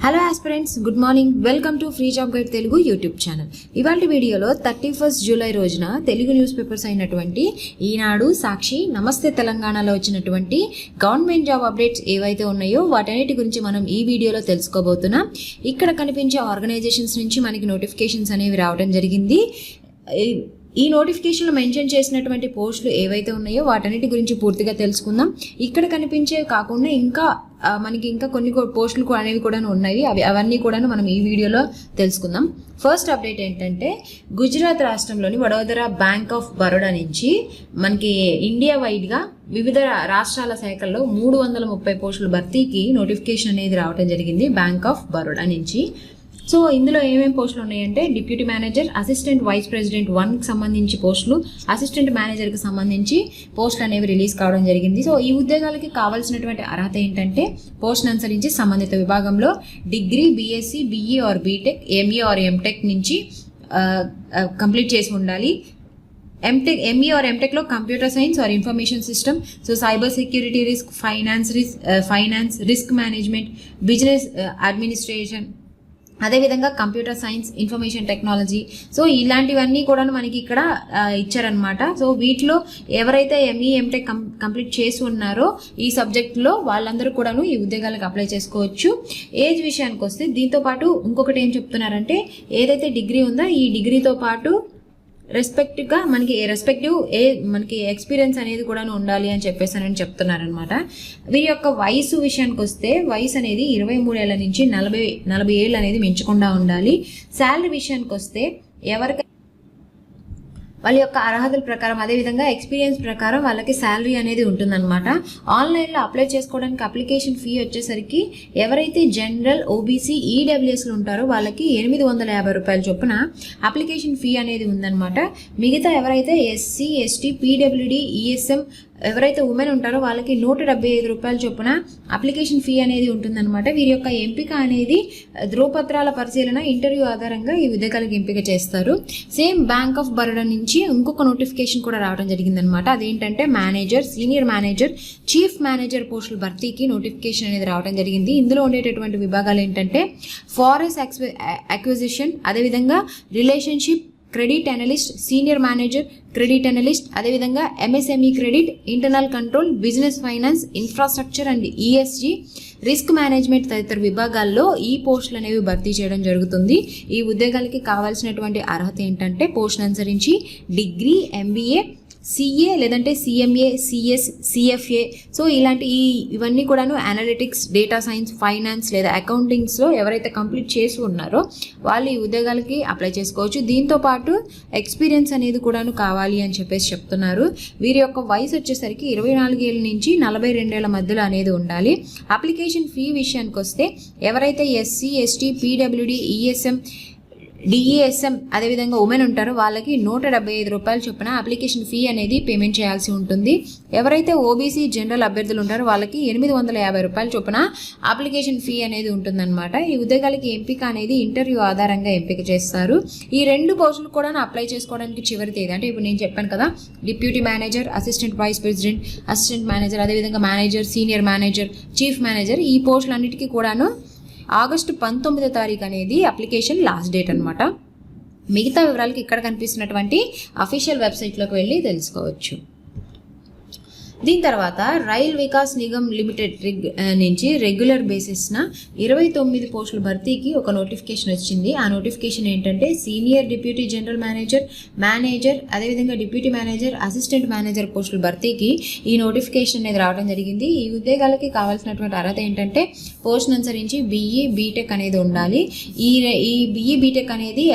Hello aspirants, good morning. Welcome to free job guide Telugu YouTube channel. ఇవాళ వీడియోలో 31 July రోజున Telugu news papers అయినటువంటి ఈనాడు, సాక్షి, నమస్తే తెలంగాణలో వచ్చినటువంటి గవర్నమెంట్ జాబ్ అప్డేట్స్ ఏవైతే ఉన్నాయో వాటన్నిటి గురించి మనం ఈ వీడియోలో తెలుసుకోబోతున్నాం. ఇక్కడ కనిపించే ఆర్గనైజేషన్స్ నుంచి మనకి నోటిఫికేషన్స్ అనేవి రావడం జరిగింది. ఈ నోటిఫికేషన్లో మెన్షన్ చేసినటువంటి పోస్టులు ఏవైతే ఉన్నాయో వాటన్నిటి గురించి పూర్తిగా తెలుసుకుందాం. ఇక్కడ కనిపించే కాకుండా మనకి ఇంకా కొన్ని పోస్టులు అనేవి కూడా ఉన్నాయి. అవన్నీ కూడా మనం ఈ వీడియోలో తెలుసుకుందాం. ఫస్ట్ అప్డేట్ ఏంటంటే, గుజరాత్ రాష్ట్రంలోని వడోదరా బ్యాంక్ ఆఫ్ బరోడా నుంచి మనకి ఇండియా వైడ్గా వివిధ రాష్ట్రాల శాఖల్లో 330 పోస్టుల భర్తీకి నోటిఫికేషన్ అనేది రావడం జరిగింది బ్యాంక్ ఆఫ్ బరోడా నుంచి. సో ఇందులో ఏమేమి పోస్టులు ఉన్నాయంటే, deputy manager, assistant vice president 1కి సంబంధించి పోస్టులు, అసిస్టెంట్ మేనేజర్కి సంబంధించి పోస్టులు అనేవి రిలీజ్ కావడం జరిగింది. సో ఈ ఉద్యోగాలకి కావాల్సినటువంటి అర్హత ఏంటంటే, పోస్టును అనుసరించి సంబంధిత విభాగంలో degree, BSc, BE or BTech, ME or MTech నుంచి కంప్లీట్ చేసి ఉండాలి. ఎంఈ ఆర్ ఎంటెక్లో computer science or information system, so cyber security risk, finance risk management, business administration, అదేవిధంగా computer science, information technology. So ఇలాంటివన్నీ కూడా మనకి ఇక్కడ ఇచ్చారనమాట. సో వీటిలో ఎవరైతే ఎంఈ ఎంటెక్ కంప్లీట్ చేసి ఉన్నారో ఈ సబ్జెక్ట్లో వాళ్ళందరూ కూడాను ఈ ఉద్యోగాలకు అప్లై చేసుకోవచ్చు. ఏజ్ విషయానికి వస్తే దీంతో పాటు ఇంకొకటి ఏం చెప్తున్నారంటే, ఏదైతే డిగ్రీ ఉందో ఈ డిగ్రీతో పాటు రెస్పెక్టివ్గా మనకి ఎక్స్పీరియన్స్ అనేది కూడా ఉండాలి అని చెప్పేసానని చెప్తున్నారనమాట. వీరి యొక్క వయసు విషయానికి వస్తే, వయసు అనేది 23 ఏళ్ల నుంచి 40 ఏళ్ళు అనేది మించకుండా ఉండాలి. శాలరీ విషయానికి వస్తే వాళ్ళ యొక్క అర్హతల ప్రకారం, అదేవిధంగా ఎక్స్పీరియన్స్ ప్రకారం వాళ్ళకి శాలరీ అనేది ఉంటుందన్నమాట. ఆన్లైన్లో అప్లై చేసుకోవడానికి అప్లికేషన్ ఫీ వచ్చేసరికి ఎవరైతే జనరల్, ఓబీసీ, ఈడబ్ల్యూఎస్లు ఉంటారో వాళ్ళకి 850 రూపాయల చొప్పున అప్లికేషన్ ఫీ అనేది ఉందన్నమాట. మిగతా ఎవరైతే ఎస్సీ, ఎస్టీ, పీడబ్ల్యూడీ, ఈఎస్ఎం ఎవరైతే ఉమెన్ ఉంటారో వాళ్ళకి 175 రూపాయల చొప్పున అప్లికేషన్ ఫీ అనేది ఉంటుందన్నమాట. వీరి యొక్క ఎంపిక అనేది ధ్రువపత్రాల పరిశీలన, ఇంటర్వ్యూ ఆధారంగా ఈ ఉద్యోగాలకు ఎంపిక చేస్తారు. సేమ్ బ్యాంక్ ఆఫ్ బరోడా నుంచి ఇంకొక నోటిఫికేషన్ కూడా రావడం జరిగిందనమాట. అదేంటంటే manager, senior manager, chief manager పోస్టుల భర్తీకి నోటిఫికేషన్ అనేది రావడం జరిగింది. ఇందులో ఉండేటటువంటి విభాగాలు ఏంటంటే, ఫారెస్ట్ అక్విజిషన్, అదేవిధంగా relationship, credit analyst, senior manager, credit analyst, అదేవిధంగా MSME credit, internal control, business finance, infrastructure and ESG, risk management తదితర విభాగాల్లో ఈ పోస్టులు అనేవి భర్తీ చేయడం జరుగుతుంది. ఈ ఉద్యోగాలకి కావాల్సినటువంటి అర్హత ఏంటంటే, పోస్టును అనుసరించి డిగ్రీ, ఎంబీఏ, సిఏ లేదంటే సిఎంఏ, సిఎస్, సిఎఫ్ఏ. సో ఇవన్నీ కూడాను అనలిటిక్స్, డేటా సైన్స్, ఫైనాన్స్ లేదా అకౌంటింగ్స్లో ఎవరైతే కంప్లీట్ చేసి ఉన్నారో వాళ్ళు ఈ ఉద్యోగాలకి అప్లై చేసుకోవచ్చు. దీంతో పాటు ఎక్స్పీరియన్స్ అనేది కూడాను కావాలి అని చెప్పేసి చెప్తున్నారు. వీరి యొక్క వయసు వచ్చేసరికి 24 ఏళ్ళ నుంచి 42 ఏళ్ల మధ్యలో అనేది ఉండాలి. అప్లికేషన్ ఫీ విషయానికి వస్తే ఎవరైతే ఎస్సీ, ఎస్టీ, పీడబ్ల్యూడీ, ఈఎస్ఎం, డిఈఎస్ఎం అదేవిధంగా ఉమెన్ ఉంటారో వాళ్ళకి 175 రూపాయల చొప్పున అప్లికేషన్ ఫీ అనేది పేమెంట్ చేయాల్సి ఉంటుంది. ఎవరైతే ఓబీసీ, జనరల్ అభ్యర్థులు ఉంటారో వాళ్ళకి 850 రూపాయల చొప్పున అప్లికేషన్ ఫీ అనేది ఉంటుందన్నమాట. ఈ ఉద్యోగాలకి ఎంపిక అనేది ఇంటర్వ్యూ ఆధారంగా ఎంపిక చేస్తారు. ఈ 2 పోస్టులు కూడా అప్లై చేసుకోవడానికి చివరి తేదీ అంటే ఇప్పుడు నేను చెప్పాను కదా, deputy manager, assistant vice president, assistant manager, అదేవిధంగా manager, senior manager, chief manager, ఈ పోస్టులన్నిటికీ కూడాను ఆగస్టు 19 అనేది అప్లికేషన్ లాస్ట్ డేట్ అనమాట. మిగతా వివరాలకి ఇక్కడ కనిపిస్తున్నటువంటి అఫీషియల్ వెబ్సైట్లోకి వెళ్ళి తెలుసుకోవచ్చు. దీని తర్వాత రైల్ వికాస్ నిగమ్ లిమిటెడ్ నుంచి రెగ్యులర్ బేసిస్న 29 పోస్టుల భర్తీకి ఒక నోటిఫికేషన్ వచ్చింది. ఆ నోటిఫికేషన్ ఏంటంటే, సీనియర్ డిప్యూటీ జనరల్ మేనేజర్, అదేవిధంగా డిప్యూటీ మేనేజర్, అసిస్టెంట్ మేనేజర్ పోస్టుల భర్తీకి ఈ నోటిఫికేషన్ అనేది రావడం జరిగింది. ఈ ఉద్యోగాలకి కావాల్సినటువంటి అర్హత ఏంటంటే, పోస్టును అనుసరించి బీఈ, బీటెక్ అనేది ఉండాలి. ఈ బీఈ, బీటెక్ అనేది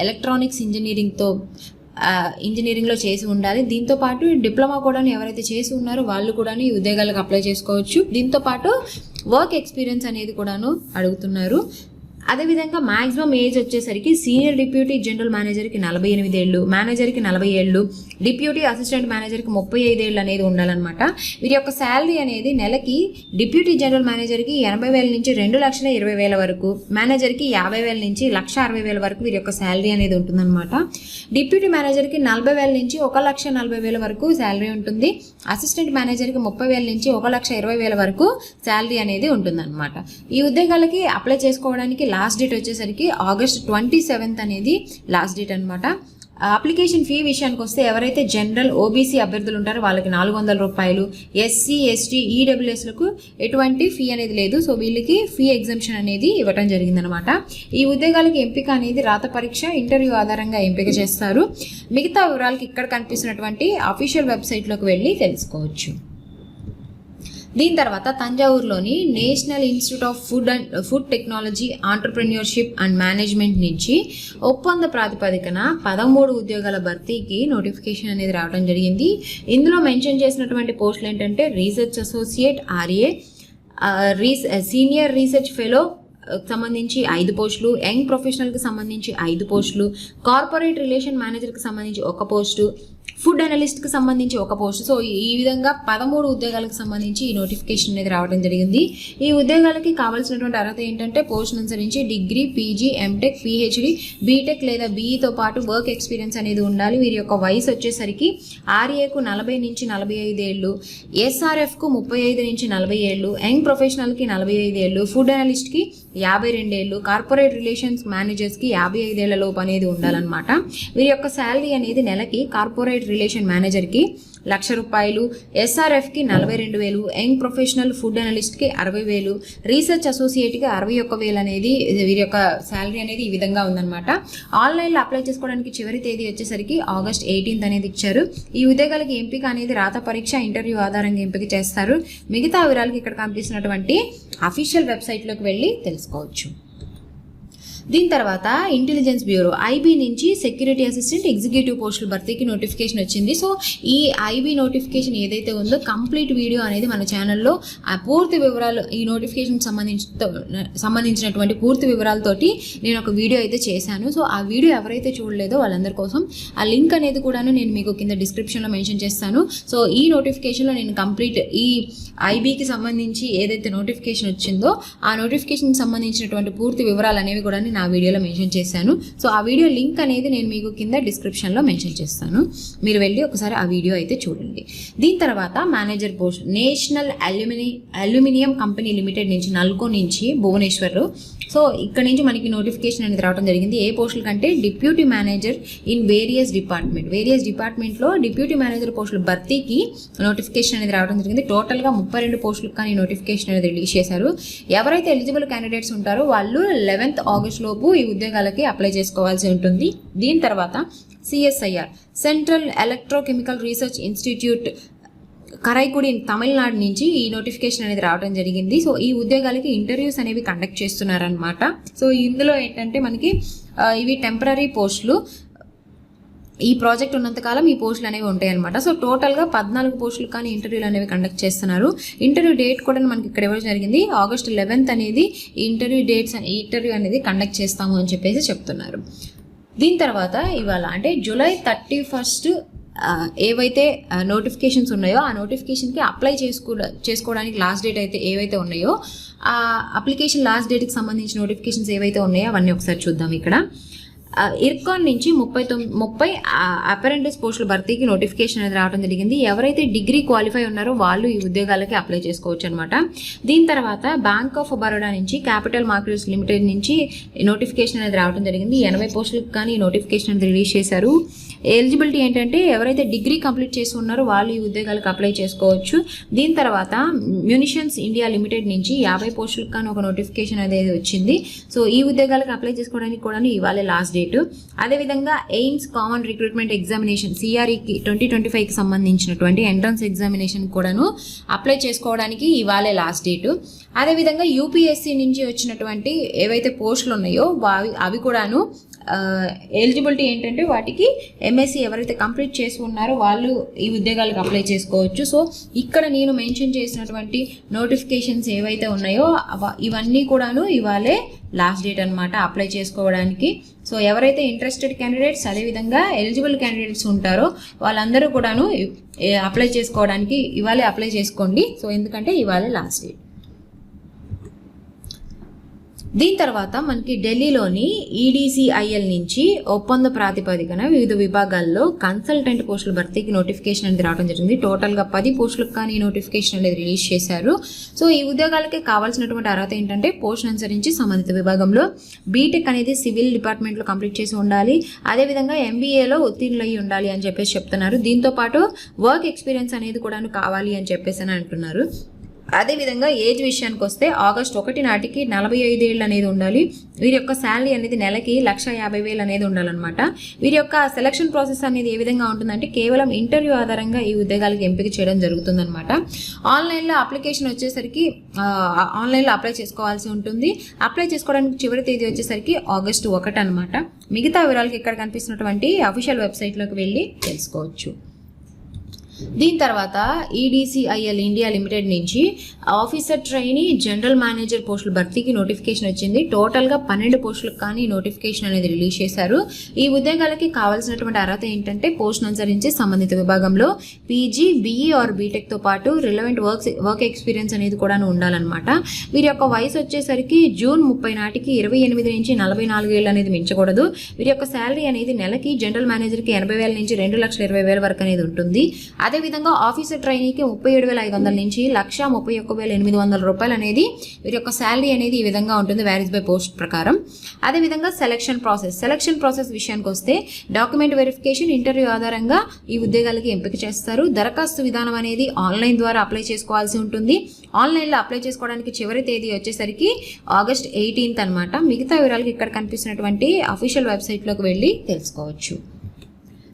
ఎలక్ట్రానిక్స్ ఇంజనీరింగ్లో చేసి ఉండాలి. దీంతో పాటు డిప్లొమా కూడా ఎవరైతే చేసి ఉన్నారో వాళ్ళు కూడా ఈ ఉద్యోగాలకు అప్లై చేసుకోవచ్చు. దీంతో పాటు వర్క్ ఎక్స్పీరియన్స్ అనేది కూడాను అడుగుతున్నారు. అదేవిధంగా మ్యాక్సిమం ఏజ్ వచ్చేసరికి సీనియర్ డిప్యూటీ జనరల్ మేనేజర్కి 48 ఏళ్ళు, మేనేజర్కి 40 ఏళ్ళు, డిప్యూటీ అసిస్టెంట్ మేనేజర్కి 35 ఏళ్ళు అనేది ఉండాలన్నమాట. వీరి యొక్క శాలరీ అనేది నెలకి డిప్యూటీ జనరల్ మేనేజర్కి 80,000 నుంచి 2,20,000 వరకు, మేనేజర్కి 50,000 నుంచి 1,60,000 వరకు వీరి యొక్క శాలరీ అనేది ఉంటుందన్నమాట. డిప్యూటీ మేనేజర్కి 40,000 నుంచి 1,40,000 వరకు శాలరీ ఉంటుంది. అసిస్టెంట్ మేనేజర్కి 30,000 నుంచి 1,20,000 వరకు శాలరీ అనేది ఉంటుందన్నమాట. ఈ ఉద్యోగాలకి అప్లై చేసుకోవడానికి లాస్ట్ డేట్ వచ్చేసరికి August 27 అనేది లాస్ట్ డేట్ అనమాట. అప్లికేషన్ ఫీ విషయానికి వస్తే ఎవరైతే జనరల్ ఓబీసీ అభ్యర్థులు ఉంటారో వాళ్ళకి 400 రూపాయలు, ఎస్సీ ఎస్టీ ఈడబ్ల్యూఎస్లకు ఎటువంటి ఫీ అనేది లేదు. సో వీళ్ళకి ఫీ ఎగ్జంప్షన్ అనేది ఇవ్వడం జరిగిందనమాట. ఈ ఉద్యోగాలకి ఎంపిక అనేది రాత పరీక్ష, ఇంటర్వ్యూ ఆధారంగా ఎంపిక చేస్తారు. మిగతా వివరాలకి ఇక్కడ కనిపిస్తున్నటువంటి అఫీషియల్ వెబ్సైట్లోకి వెళ్ళి తెలుసుకోవచ్చు. దీని తర్వాత తంజావూరులోని National Institute of Food Technology, Entrepreneurship and Management నుంచి ఒప్పంద ప్రాతిపదికన 13 ఉద్యోగాల భర్తీకి నోటిఫికేషన్ అనేది రావడం జరిగింది. ఇందులో మెన్షన్ చేసినటువంటి పోస్టులు ఏంటంటే research associate RA, senior research fellow సంబంధించి 5 పోస్టులు, యంగ్ ప్రొఫెషనల్కి సంబంధించి 5 పోస్టులు, కార్పొరేట్ రిలేషన్ మేనేజర్కి సంబంధించి 1 పోస్టు, ఫుడ్ అనలిస్ట్కి సంబంధించి 1 పోస్ట్. సో ఈ విధంగా 13 ఉద్యోగాలకు సంబంధించి ఈ నోటిఫికేషన్ అనేది రావడం జరిగింది. ఈ ఉద్యోగాలకి కావాల్సినటువంటి అర్హత ఏంటంటే పోస్ట్ అనుసరించి degree, PG, MTech, PhD, BTech లేదా బీఈతో పాటు వర్క్ ఎక్స్పీరియన్స్ అనేది ఉండాలి. వీరి యొక్క వయసు వచ్చేసరికి ఆర్ఏకు 40 నుంచి 45 ఏళ్ళు, ఎస్ఆర్ఎఫ్కు 35 నుంచి 40 ఏళ్ళు, యంగ్ ప్రొఫెషనల్కి 45 ఏళ్ళు, ఫుడ్ అనలిస్ట్కి 52 ఏళ్ళు, కార్పొరేట్ రిలేషన్స్ మేనేజర్స్కి 55 ఏళ్ల లోపు అనేది ఉండాలన్నమాట. వీరి యొక్క శాలరీ అనేది నెలకి కార్పొరేట్ రిలేషన్ మేనేజర్కి 1,00,000 రూపాయలు, ఎస్ఆర్ఎఫ్కి 42,000, యంగ్ ప్రొఫెషనల్ ఫుడ్ అనలిస్ట్కి 60,000, రీసెర్చ్ అసోసియేట్కి 61,000 అనేది వీరి యొక్క శాలరీ అనేది ఈ విధంగా ఉందన్నమాట. ఆన్లైన్లో అప్లై చేసుకోవడానికి చివరి తేదీ వచ్చేసరికి August 18 అనేది ఇచ్చారు. ఈ ఉద్యోగాలకి ఎంపిక అనేది రాత పరీక్ష, ఇంటర్వ్యూ ఆధారంగా ఎంపిక చేస్తారు. మిగతా వివరాలకి ఇక్కడ కనిపిస్తున్నటువంటి అఫీషియల్ వెబ్సైట్లోకి వెళ్ళి తెలుసుకోవచ్చు. దీని తర్వాత ఇంటెలిజెన్స్ బ్యూరో ఐబీ నుంచి సెక్యూరిటీ అసిస్టెంట్ ఎగ్జిక్యూటివ్ పోస్టుల భర్తీకి నోటిఫికేషన్ వచ్చింది. సో ఈ ఐబీ నోటిఫికేషన్ ఏదైతే ఉందో కంప్లీట్ వీడియో అనేది మన ఛానల్లో ఆ పూర్తి వివరాలు, ఈ నోటిఫికేషన్ సంబంధించినటువంటి పూర్తి వివరాలతోటి నేను ఒక వీడియో అయితే చేశాను. సో ఆ వీడియో ఎవరైతే చూడలేదో వాళ్ళందరి కోసం ఆ లింక్ అనేది కూడాను నేను మీకు కింద డిస్క్రిప్షన్లో మెన్షన్ చేస్తాను. సో ఈ నోటిఫికేషన్లో నేను కంప్లీట్ ఈ ఐబీకి సంబంధించి ఏదైతే నోటిఫికేషన్ వచ్చిందో ఆ నోటిఫికేషన్కి సంబంధించినటువంటి పూర్తి వివరాలు అనేవి కూడా నా వీడియోలో మెన్షన్ చేశాను. సో ఆ వీడియో లింక్ అనేది నేను మీకు కింద డిస్క్రిప్షన్లో మెన్షన్ చేస్తాను. మీరు వెళ్ళి ఒకసారి ఆ వీడియో అయితే చూడండి. దీని తర్వాత manager post national aluminium company limited నుంచి నల్గో నుంచి భువనేశ్వర్. సో ఇక్కడ నుంచి మనకి నోటిఫికేషన్ అనేది రావడం జరిగింది. ఏ పోస్టుల కంటే డిప్యూటీ మేనేజర్ ఇన్ వేరియస్ డిపార్ట్మెంట్లో డిప్యూటీ మేనేజర్ పోస్టుల భర్తీకి నోటిఫికేషన్ అనేది రావడం జరిగింది. టోటల్గా 32 పోస్టులకు కానీ నోటిఫికేషన్ అనేది రిలీజ్ చేశారు. ఎవరైతే ఎలిజిబుల్ క్యాండిడేట్స్ ఉంటారో వాళ్ళు 11th August లోపు ఈ ఉద్యోగాలకి అప్లై చేసుకోవాల్సి ఉంటుంది. దీని తర్వాత CSIR central electrochemical research institute Karaikudi Tamil Nadu నుంచి ఈ నోటిఫికేషన్ అనేది రావడం జరిగింది. సో ఈ ఉద్యోగాలకి ఇంటర్వ్యూస్ అనేవి కండక్ట్ చేస్తున్నారనమాట. సో ఇందులో ఏంటంటే మనకి ఇవి టెంపరీ పోస్టులు. ఈ ప్రాజెక్ట్ ఉన్నంతకాలం ఈ పోస్టులు అనేవి ఉంటాయి అనమాట. సో టోటల్గా 14 పోస్టులు కానీ ఇంటర్వ్యూలు అనేవి కండక్ట్ చేస్తున్నారు. ఇంటర్వ్యూ డేట్ కూడా మనకి ఇక్కడ ఇవ్వడం జరిగింది. August 11 అనేది ఈ ఇంటర్వ్యూ అనేది కండక్ట్ చేస్తాము అని చెప్పేసి చెప్తున్నారు. దీని తర్వాత ఇవాళ అంటే July 31 ఏవైతే నోటిఫికేషన్స్ ఉన్నాయో ఆ నోటిఫికేషన్కి అప్లై చేసుకోవడానికి లాస్ట్ డేట్ అయితే ఏవైతే ఉన్నాయో ఆ అప్లికేషన్ లాస్ట్ డేట్కి సంబంధించిన నోటిఫికేషన్స్ ఏవైతే ఉన్నాయో అవన్నీ ఒకసారి చూద్దాం. ఇక్కడ ఇర్కాన్ నుంచి 30 అప్రెంటిస్ పోస్టుల భర్తీకి నోటిఫికేషన్ అనేది రావడం జరిగింది. ఎవరైతే డిగ్రీ క్వాలిఫై ఉన్నారో వాళ్ళు ఈ ఉద్యోగాలకి అప్లై చేసుకోవచ్చు అనమాట. దీని తర్వాత బ్యాంక్ ఆఫ్ బరోడా నుంచి క్యాపిటల్ మార్కెట్స్ లిమిటెడ్ నుంచి నోటిఫికేషన్ అనేది రావడం జరిగింది. 80 పోస్టులకు కానీ నోటిఫికేషన్ అనేది రిలీజ్ చేశారు. ఎలిజిబిలిటీ ఏంటంటే ఎవరైతే డిగ్రీ కంప్లీట్ చేసి ఉన్నారో వాళ్ళు ఈ ఉద్యోగాలకు అప్లై చేసుకోవచ్చు. దీని తర్వాత మ్యూనిషన్స్ ఇండియా లిమిటెడ్ నుంచి 50 పోస్టులకు కానీ ఒక నోటిఫికేషన్ అనేది వచ్చింది. సో ఈ ఉద్యోగాలకు అప్లై చేసుకోవడానికి కూడా ఇవాళ లాస్ట్ డేట్. అదేవిధంగా ఎయిమ్స్ కామన్ రిక్రూట్మెంట్ ఎగ్జామినేషన్ సిఆర్ఈకి 2025కి సంబంధించినటువంటి ఎంట్రన్స్ ఎగ్జామినేషన్ కూడాను అప్లై చేసుకోవడానికి ఇవాళే లాస్ట్ డేట్. అదేవిధంగా యూపీఎస్సీ నుంచి వచ్చినటువంటి ఏవైతే పోస్టులు ఉన్నాయో అవి కూడాను ఎలిజిబిలిటీ ఏంటంటే వాటికి ఎంఎస్సి ఎవరైతే కంప్లీట్ చేసి ఉన్నారో వాళ్ళు ఈ ఉద్యోగాలకు అప్లై చేసుకోవచ్చు. సో ఇక్కడ నేను మెన్షన్ చేసినటువంటి నోటిఫికేషన్స్ ఏవైతే ఉన్నాయో ఇవన్నీ కూడాను ఇవాళే లాస్ట్ డేట్ అనమాట అప్లై చేసుకోవడానికి. సో ఎవరైతే ఇంట్రెస్టెడ్ క్యాండిడేట్స్ అదేవిధంగా ఎలిజిబుల్ క్యాండిడేట్స్ ఉంటారో వాళ్ళందరూ కూడాను అప్లై చేసుకోవడానికి ఇవాళే అప్లై చేసుకోండి. సో ఎందుకంటే ఇవాళే లాస్ట్ డేట్. దీని తర్వాత మనకి ఢిల్లీలోని ఈడీసీఐఎల్ నుంచి ఒప్పంద ప్రాతిపదికన వివిధ విభాగాల్లో కన్సల్టెంట్ పోస్టుల భర్తీకి నోటిఫికేషన్ అనేది రావడం జరిగింది. టోటల్గా 10 పోస్టులకు కానీ నోటిఫికేషన్ అనేది రిలీజ్ చేశారు. సో ఈ ఉద్యోగాలకి కావాల్సినటువంటి అర్హత ఏంటంటే పోస్టును అనుసరించి సంబంధిత విభాగంలో బీటెక్ అనేది సివిల్ డిపార్ట్మెంట్లో కంప్లీట్ చేసి ఉండాలి, అదేవిధంగా ఎంబీఏలో ఉత్తీర్ణులై ఉండాలి అని చెప్పేసి చెప్తున్నారు. దీంతోపాటు వర్క్ ఎక్స్పీరియన్స్ అనేది కూడా కావాలి అని చెప్పేసి అని అంటున్నారు. అదేవిధంగా ఏజ్ విషయానికి వస్తే ఆగస్టు 1 నాటికి 45 ఏళ్ళు అనేది ఉండాలి. వీరి యొక్క శాలరీ అనేది నెలకి 1,50,000 అనేది ఉండాలన్నమాట. వీరి యొక్క సెలక్షన్ ప్రాసెస్ అనేది ఏ విధంగా ఉంటుందంటే కేవలం ఇంటర్వ్యూ ఆధారంగా ఈ ఉద్యోగాలకు ఎంపిక చేయడం జరుగుతుందన్నమాట. ఆన్లైన్లో అప్లికేషన్ వచ్చేసరికి ఆన్లైన్లో అప్లై చేసుకోవాల్సి ఉంటుంది. అప్లై చేసుకోవడానికి చివరి తేదీ వచ్చేసరికి ఆగస్టు 1 అనమాట. మిగతా వివరాలకి ఇక్కడ కనిపిస్తున్నటువంటి అఫీషియల్ వెబ్సైట్లోకి వెళ్ళి తెలుసుకోవచ్చు. దీని తర్వాత ఈడీసీఐఎల్ ఇండియా లిమిటెడ్ నుంచి ఆఫీసర్ ట్రైనీ జనరల్ మేనేజర్ పోస్టుల భర్తీకి నోటిఫికేషన్ వచ్చింది. టోటల్గా 12 పోస్టులకు కానీ నోటిఫికేషన్ అనేది రిలీజ్ చేశారు. ఈ ఉద్యోగాలకి కావాల్సినటువంటి అర్హత ఏంటంటే పోస్టును అనుసరించి సంబంధిత విభాగంలో పీజీ, బీఈ ఆర్ బీటెక్తో పాటు రిలవెంట్ వర్క్ ఎక్స్పీరియన్స్ అనేది కూడా ఉండాలన్నమాట. వీరి యొక్క వయసు వచ్చేసరికి జూన్ 30 నాటికి 28 నుంచి 44 ఏళ్ళు అనేది మించకూడదు. వీరి యొక్క శాలరీ అనేది నెలకి జనరల్ మేనేజర్కి 80,000 నుంచి 2,20,000 వరకు అనేది ఉంటుంది. అదేవిధంగా ఆఫీసర్ ట్రైనీకి 37,500 నుంచి 1,31,800 రూపాయలు అనేది వీరి యొక్క శాలరీ అనేది ఈ విధంగా ఉంటుంది వ్యారీస్ బై పోస్ట్ ప్రకారం. అదేవిధంగా సెలక్షన్ ప్రాసెస్ విషయానికి వస్తే డాక్యుమెంట్ వెరిఫికేషన్, ఇంటర్వ్యూ ఆధారంగా ఈ ఉద్యోగాలకి ఎంపిక చేస్తారు. దరఖాస్తు విధానం అనేది ఆన్లైన్ ద్వారా అప్లై చేసుకోవాల్సి ఉంటుంది. ఆన్లైన్లో అప్లై చేసుకోవడానికి చివరి తేదీ వచ్చేసరికి ఆగస్ట్ 18 అనమాట. మిగతా వివరాలకి ఇక్కడ కనిపిస్తున్నటువంటి అఫీషియల్ వెబ్సైట్లోకి వెళ్ళి తెలుసుకోవచ్చు.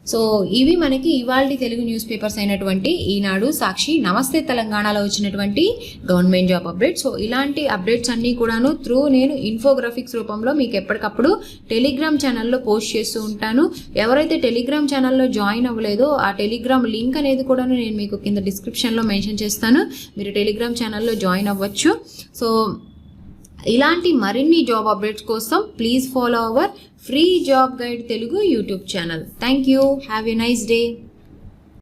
సో ఇవి మనకి ఇవాల్టి తెలుగు న్యూస్ పేపర్స్ అయినటువంటి ఈనాడు, సాక్షి, నమస్తే తెలంగాణలో వచ్చినటువంటి గవర్నమెంట్ జాబ్ అప్డేట్స్. సో ఇలాంటి అప్డేట్స్ అన్నీ కూడాను నేను ఇన్ఫోగ్రాఫిక్స్ రూపంలో మీకు ఎప్పటికప్పుడు టెలిగ్రామ్ ఛానల్లో పోస్ట్ చేస్తూ ఉంటాను. ఎవరైతే టెలిగ్రామ్ ఛానల్లో జాయిన్ అవ్వలేదో ఆ టెలిగ్రామ్ లింక్ అనేది కూడా నేను మీకు కింద డిస్క్రిప్షన్లో మెన్షన్ చేస్తాను. మీరు టెలిగ్రామ్ ఛానల్లో జాయిన్ అవ్వచ్చు. సో ఇలాంటి మరిన్ని జాబ్ అప్డేట్స్ కోసం please follow our free job guide Telugu YouTube channel. Thank you. Have a nice day.